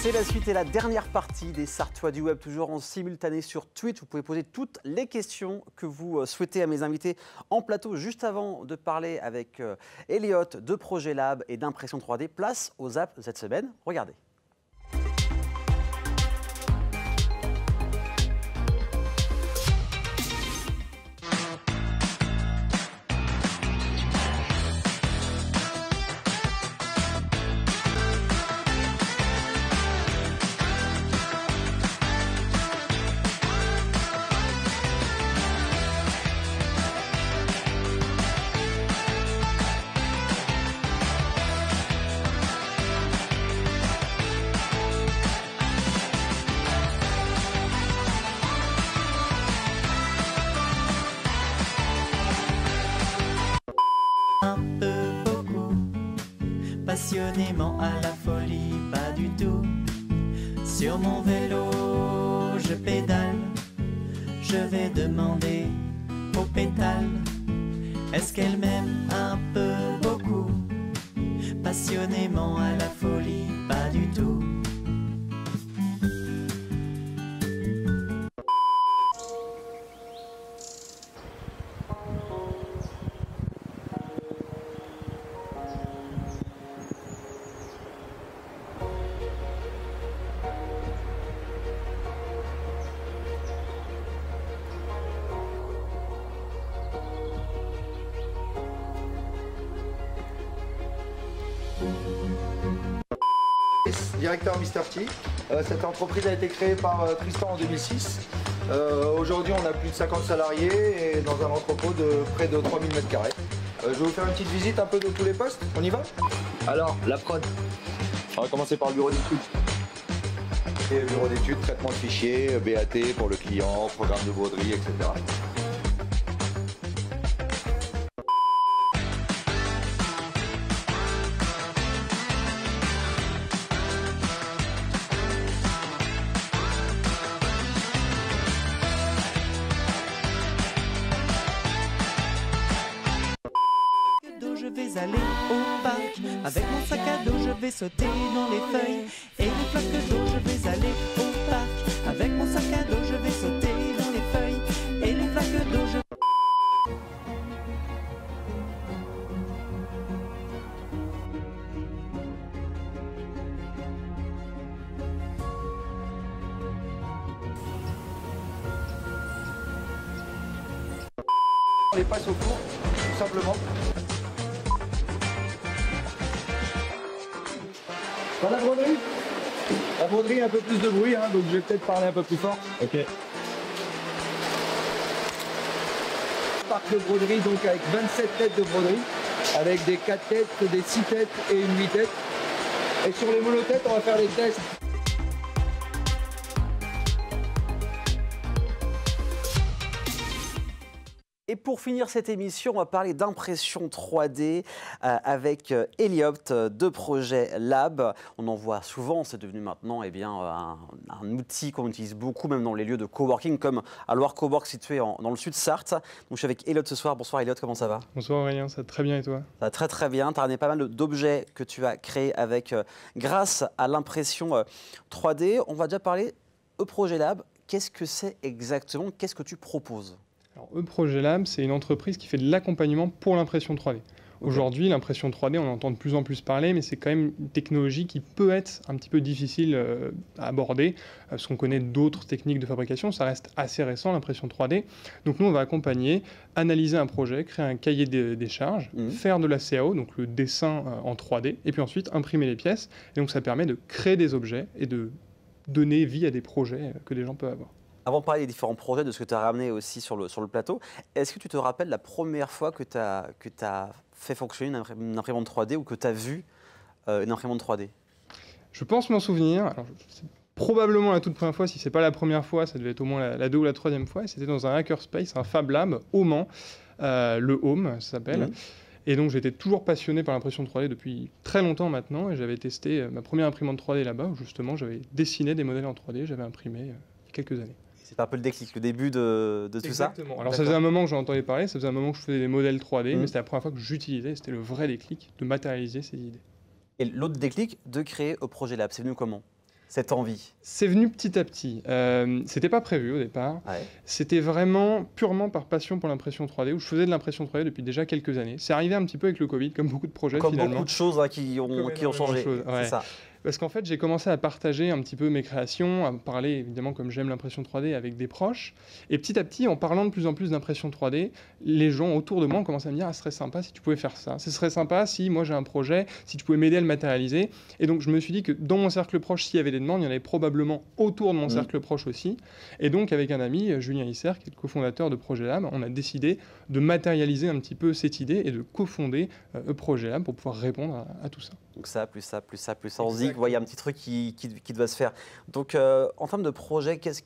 C'est la suite et la dernière partie des Sartois du Web, toujours en simultané sur Twitch. Vous pouvez poser toutes les questions que vous souhaitez à mes invités en plateau. Juste avant de parler avec Elliot de Projet Lab et d'impression 3D, place aux apps de cette semaine. Regardez. Passionnément à la folie, pas du tout. Sur mon vélo, je pédale. Je vais demander aux pétales, est-ce qu'elle m'aime un peu beaucoup? Passionnément à la folie, pas du tout. Directeur Mr T. Cette entreprise a été créée par Tristan en 2006. Aujourd'hui, on a plus de 50 salariés et dans un entrepôt de près de 3000 m². Je vais vous faire une petite visite un peu de tous les postes. On y va? Alors, la prod. On va commencer par le bureau d'études. Et bureau d'études, traitement de fichiers, BAT pour le client, programme de broderie, etc. Je vais aller au parc, avec mon sac à dos je vais sauter dans les feuilles. Et les flaques d'eau je vais aller au parc, avec mon sac à dos je vais sauter dans les feuilles. Et les flaques d'eau je... On les passe au four, tout simplement. Dans la broderie? La broderie, un peu plus de bruit, hein, donc je vais peut-être parler un peu plus fort. Ok. Parc de broderie, donc avec 27 têtes de broderie, avec des 4 têtes, des 6 têtes et une 8 têtes. Et sur les monotêtes, on va faire des tests. Et pour finir cette émission, on va parler d'impression 3D avec Elliot de Projet Lab. On en voit souvent, c'est devenu maintenant un outil qu'on utilise beaucoup, même dans les lieux de coworking, comme à Loire Cowork situé dans le sud de Sarthe. Donc, je suis avec Elliot ce soir. Bonsoir Elliot, comment ça va? Bonsoir Aurélien, ça va très bien et toi? Ça va très très bien. Tu as ramené pas mal d'objets que tu as créés grâce à l'impression 3D. On va déjà parler Projet Lab. Qu'est-ce que c'est exactement? Qu'est-ce que tu proposes? Alors, Projet Lab, c'est une entreprise qui fait de l'accompagnement pour l'impression 3D. Aujourd'hui, l'impression 3D, on entend de plus en plus parler, mais c'est quand même une technologie qui peut être un petit peu difficile à aborder, parce qu'on connaît d'autres techniques de fabrication, ça reste assez récent, l'impression 3D. Donc nous, on va accompagner, analyser un projet, créer un cahier des charges, faire de la CAO, donc le dessin en 3D, et puis ensuite imprimer les pièces. Et donc ça permet de créer des objets et de donner vie à des projets que des gens peuvent avoir. Avant de parler des différents projets, de ce que tu as ramené aussi sur le plateau, est-ce que tu te rappelles la première fois que tu as fait fonctionner une imprimante 3D ou que tu as vu une imprimante 3D? Je pense m'en souvenir. Alors, c'est probablement la toute première fois, si ce n'est pas la première fois, ça devait être au moins la 2e ou la 3e fois. C'était dans un hackerspace, un Fab Lab au Mans, le Home, ça s'appelle. Et donc j'étais toujours passionné par l'impression 3D depuis très longtemps maintenant, et j'avais testé ma première imprimante 3D là-bas, où justement j'avais dessiné des modèles en 3D, j'avais imprimé il y a quelques années. C'est un peu le déclic, le début de tout ça? Exactement. Alors ça faisait un moment que j'en entendais parler, ça faisait un moment que je faisais des modèles 3D, mais c'était la première fois que j'utilisais, c'était le vrai déclic de matérialiser ces idées. Et l'autre déclic de créer Projet Lab, c'est venu comment? cette envie? C'est venu petit à petit. C'était pas prévu au départ. Ouais. C'était vraiment purement par passion pour l'impression 3D, où je faisais de l'impression 3D depuis déjà quelques années. C'est arrivé un petit peu avec le Covid, comme beaucoup de projets Comme finalement. beaucoup de choses qui ont changé. Ouais. C'est ça. Parce qu'en fait, j'ai commencé à partager un petit peu mes créations, à parler évidemment comme j'aime l'impression 3D avec des proches. Et petit à petit, en parlant de plus en plus d'impression 3D, les gens autour de moi ont commencé à me dire « Ah, ce serait sympa si tu pouvais faire ça. Ce serait sympa si moi j'ai un projet, si tu pouvais m'aider à le matérialiser. » Et donc, je me suis dit que dans mon cercle proche, s'il y avait des demandes, il y en avait probablement autour de mon cercle proche aussi. Et donc, avec un ami, Julien Isser, qui est le cofondateur de Projet Lab, on a décidé de matérialiser un petit peu cette idée et de cofonder Projet Lab pour pouvoir répondre à tout ça. Donc ça, plus ça, plus ça, plus ça. On se dit qu'il y a un petit truc qui doit se faire. Donc, en termes de projet, qu'est-ce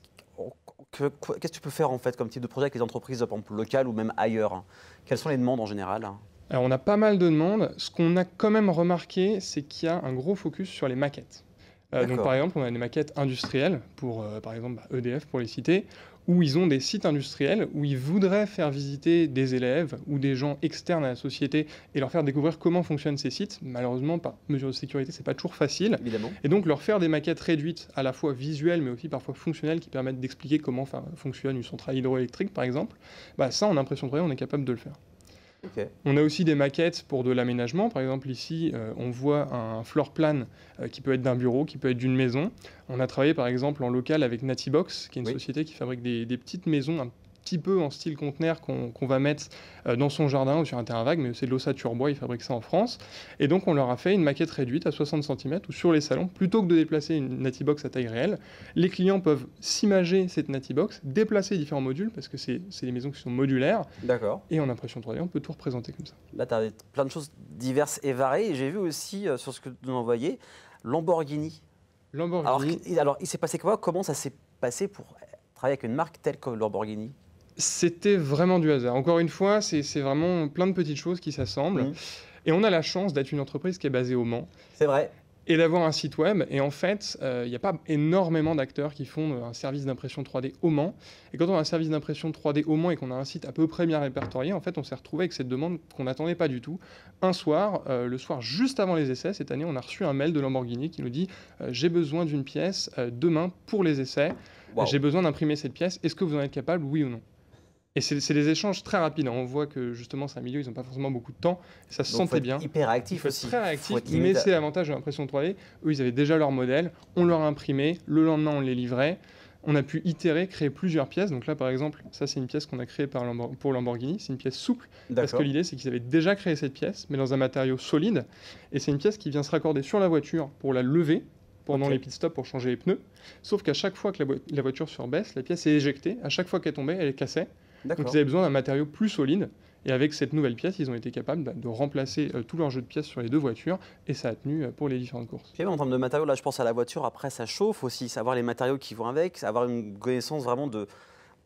que tu peux faire en fait comme type de projet avec les entreprises, par exemple, locales ou même ailleurs, hein? Quelles sont les demandes en général? Alors, on a pas mal de demandes. Ce qu'on a quand même remarqué, c'est qu'il y a un gros focus sur les maquettes. Donc, par exemple, on a des maquettes industrielles, pour, par exemple, EDF, pour les citer, où ils ont des sites industriels où ils voudraient faire visiter des élèves ou des gens externes à la société et leur faire découvrir comment fonctionnent ces sites. Malheureusement, par mesure de sécurité, c'est pas toujours facile. Évidemment. Et donc, leur faire des maquettes réduites, à la fois visuelles, mais aussi parfois fonctionnelles, qui permettent d'expliquer comment fonctionne une centrale hydroélectrique, par exemple, ça, en impression 3D, on est capable de le faire. Okay. On a aussi des maquettes pour de l'aménagement. Par exemple, ici, on voit un floor plan qui peut être d'un bureau, qui peut être d'une maison. On a travaillé, par exemple, en local avec Natibox, qui est une société qui fabrique des petites maisons un petit peu en style conteneur qu'on va mettre dans son jardin ou sur un terrain vague, mais c'est de l'ossature bois, ils fabriquent ça en France. Et donc, on leur a fait une maquette réduite à 60 cm ou sur les salons, plutôt que de déplacer une Natibox à taille réelle. Les clients peuvent s'imager cette Natibox, déplacer différents modules, parce que c'est des maisons qui sont modulaires. D'accord. Et en impression 3D, on peut tout représenter comme ça. Là, tu as plein de choses diverses et variées. Et j'ai vu aussi, sur ce que tu nous as envoyé, Lamborghini. Alors, il s'est passé quoi? Comment ça s'est passé pour travailler avec une marque telle que Lamborghini? C'était vraiment du hasard. Encore une fois, c'est vraiment plein de petites choses qui s'assemblent. Et on a la chance d'être une entreprise qui est basée au Mans. C'est vrai. Et d'avoir un site web. Et en fait, il n'y a pas énormément d'acteurs qui font un service d'impression 3D au Mans. Et quand on a un service d'impression 3D au Mans et qu'on a un site à peu près bien répertorié, en fait, on s'est retrouvé avec cette demande qu'on n'attendait pas du tout. Un soir, le soir juste avant les essais, cette année, on a reçu un mail de Lamborghini qui nous dit « J'ai besoin d'une pièce demain pour les essais. Wow. J'ai besoin d'imprimer cette pièce. Est-ce que vous en êtes capable, oui ou non ?» Et c'est des échanges très rapides. On voit que justement, c'est un milieu, ils n'ont pas forcément beaucoup de temps. Et ça se sentait bien. Hyper réactif aussi. Très réactif, mais c'est l'avantage de l'impression 3D. Eux, ils avaient déjà leur modèle. On leur a imprimé. Le lendemain, on les livrait. On a pu itérer, créer plusieurs pièces. Donc là, par exemple, ça, c'est une pièce qu'on a créée pour Lamborghini. C'est une pièce souple. Parce que l'idée, c'est qu'ils avaient déjà créé cette pièce, mais dans un matériau solide. Et c'est une pièce qui vient se raccorder sur la voiture pour la lever pendant les pit stops pour changer les pneus. Sauf qu'à chaque fois que la voiture surbaisse, la pièce est éjectée. À chaque fois qu'elle tombait, elle cassait. Donc ils avaient besoin d'un matériau plus solide. Et avec cette nouvelle pièce, ils ont été capables de remplacer tout leur jeu de pièces sur les deux voitures. Et ça a tenu pour les différentes courses. Puis en termes de matériaux, là je pense à la voiture, après ça chauffe aussi, savoir les matériaux qui vont avec, avoir une connaissance vraiment de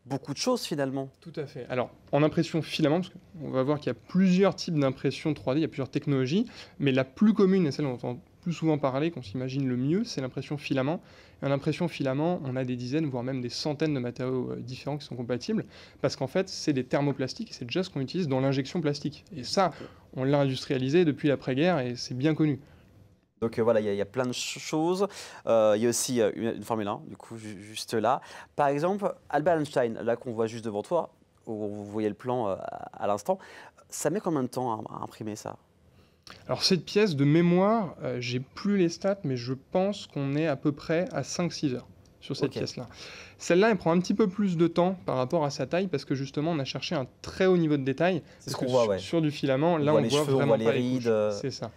beaucoup de choses finalement. Tout à fait. Alors en impression filament, parce qu'on va voir qu'il y a plusieurs types d'impression 3D, il y a plusieurs technologies, mais la plus commune et celle dont on entend plus souvent parler, qu'on s'imagine le mieux, c'est l'impression filament. Et en impression filament, on a des dizaines, voire même des centaines de matériaux différents qui sont compatibles, parce qu'en fait, c'est des thermoplastiques, et c'est déjà ce qu'on utilise dans l'injection plastique. Et ça, on l'a industrialisé depuis l'après-guerre, et c'est bien connu. Donc voilà, il y a plein de choses. Il y a aussi une Formule 1, du coup, juste là. Par exemple, Albert Einstein, là qu'on voit juste devant toi, où vous voyez le plan à l'instant, ça met combien de temps à imprimer ça ? Alors cette pièce de mémoire, j'ai plus les stats, mais je pense qu'on est à peu près à 5-6 heures sur cette pièce-là. Celle-là, elle prend un petit peu plus de temps par rapport à sa taille, parce que justement, on a cherché un très haut niveau de détail. C'est ce qu'on voit, sur du filament, là, on voit vraiment pas les rides. C'est ça.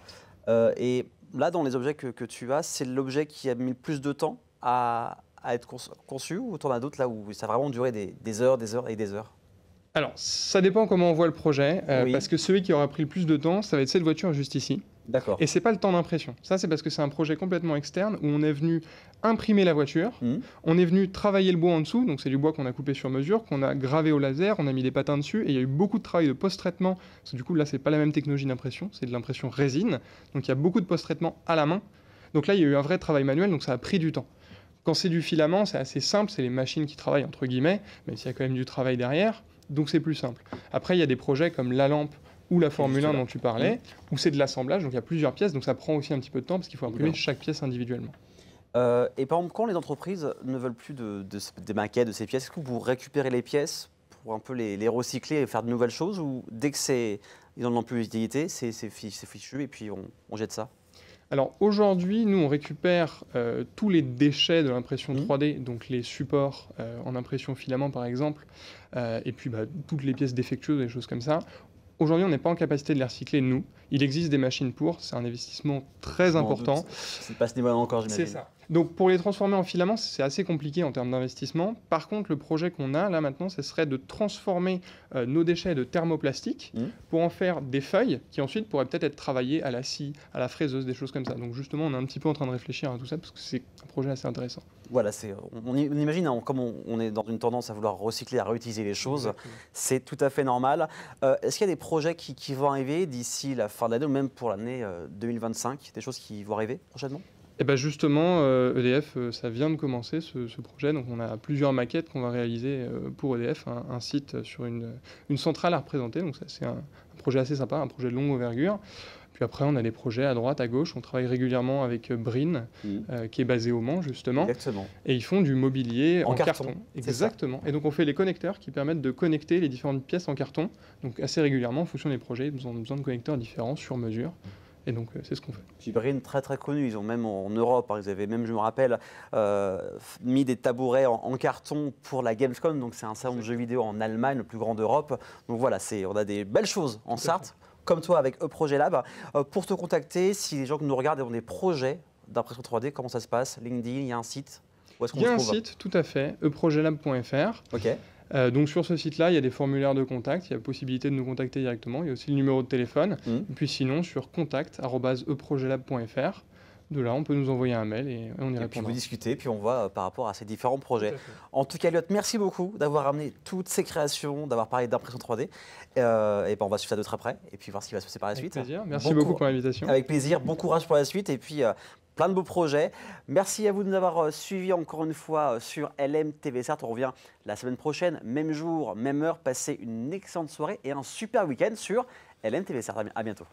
Et là, dans les objets que tu as, c'est l'objet qui a mis le plus de temps à être conçu, ou tu en as d'autres là où ça a vraiment duré des heures et des heures? Alors, ça dépend comment on voit le projet, parce que celui qui aura pris le plus de temps, ça va être cette voiture juste ici. D'accord. Et c'est pas le temps d'impression. Ça, c'est parce que c'est un projet complètement externe où on est venu imprimer la voiture, on est venu travailler le bois en dessous, donc c'est du bois qu'on a coupé sur mesure, qu'on a gravé au laser, on a mis des patins dessus, et il y a eu beaucoup de travail de post-traitement, parce que du coup, là, c'est pas la même technologie d'impression, c'est de l'impression résine, donc il y a beaucoup de post-traitement à la main. Donc là, il y a eu un vrai travail manuel, donc ça a pris du temps. Quand c'est du filament, c'est assez simple, c'est les machines qui travaillent, entre guillemets, même s'il y a quand même du travail derrière. Donc c'est plus simple. Après, il y a des projets comme la lampe ou la Formule 1 dont tu parlais, où c'est de l'assemblage, donc il y a plusieurs pièces, donc ça prend aussi un petit peu de temps parce qu'il faut imprimer chaque pièce individuellement. Et par exemple, quand les entreprises ne veulent plus des maquettes, de ces pièces, est-ce que vous récupérez les pièces pour un peu les recycler et faire de nouvelles choses, ou dès que ils n'en ont plus d'utilité, c'est fichu et puis on jette ça? Alors aujourd'hui, nous, on récupère tous les déchets de l'impression 3D, donc les supports en impression filament par exemple, et puis toutes les pièces défectueuses, des choses comme ça. Aujourd'hui, on n'est pas en capacité de les recycler, nous. Il existe des machines pour, c'est un investissement très important. C'est pas ce niveau-là encore, j'imagine. C'est ça. Donc pour les transformer en filaments, c'est assez compliqué en termes d'investissement. Par contre, le projet qu'on a là maintenant, ce serait de transformer nos déchets de thermoplastique pour en faire des feuilles qui ensuite pourraient peut-être être travaillées à la scie, à la fraiseuse, des choses comme ça. Donc justement, on est un petit peu en train de réfléchir à tout ça parce que c'est un projet assez intéressant. Voilà, on imagine, hein, comme on est dans une tendance à vouloir recycler, à réutiliser les choses, c'est tout à fait normal. Est-ce qu'il y a des projets qui vont arriver d'ici la fin de l'année ou même pour l'année 2025, des choses qui vont arriver prochainement? Et bien justement, EDF, ça vient de commencer ce projet. Donc on a plusieurs maquettes qu'on va réaliser pour EDF, un site sur une centrale à représenter. Donc ça, c'est un projet assez sympa, un projet de longue envergure. Puis après, on a des projets à droite, à gauche. On travaille régulièrement avec Brin, qui est basé au Mans, justement. Exactement. Et ils font du mobilier en carton. Exactement. Et donc, on fait les connecteurs qui permettent de connecter les différentes pièces en carton. Donc, assez régulièrement, en fonction des projets, ils ont besoin de connecteurs différents sur mesure. Et donc, c'est ce qu'on fait. Puis Brin, très très connu. Ils ont même en Europe, hein, ils avaient même, je me rappelle, mis des tabourets en carton pour la Gamescom. Donc, c'est un salon de jeux vidéo en Allemagne, le plus grand d'Europe. Donc voilà, on a des belles choses en Sarthe, comme toi avec E-Projet Lab. Pour te contacter, si les gens qui nous regardent ont des projets d'impression 3D, comment ça se passe? LinkedIn, il y a un site? Où est-ce qu'on Il y a un trouve site, tout à fait, eprojetlab.fr. Ok. Donc sur ce site-là, il y a des formulaires de contact, il y a la possibilité de nous contacter directement, il y a aussi le numéro de téléphone, et puis sinon sur contact@eprojetlab.fr. De là, on peut nous envoyer un mail et on y répondra. Puis vous discutez, puis on voit par rapport à ces différents projets. En tout cas, Elliot, merci beaucoup d'avoir amené toutes ces créations, d'avoir parlé d'impression 3D. Et ben on va suivre ça de très près et puis voir ce qui va se passer par la suite. Avec plaisir. Merci beaucoup pour l'invitation. Avec plaisir, bon courage pour la suite et puis plein de beaux projets. Merci à vous de nous avoir suivis encore une fois sur LMTV Sarthe. On revient la semaine prochaine, même jour, même heure. Passez une excellente soirée et un super week-end sur LMTV Sarthe. À bientôt.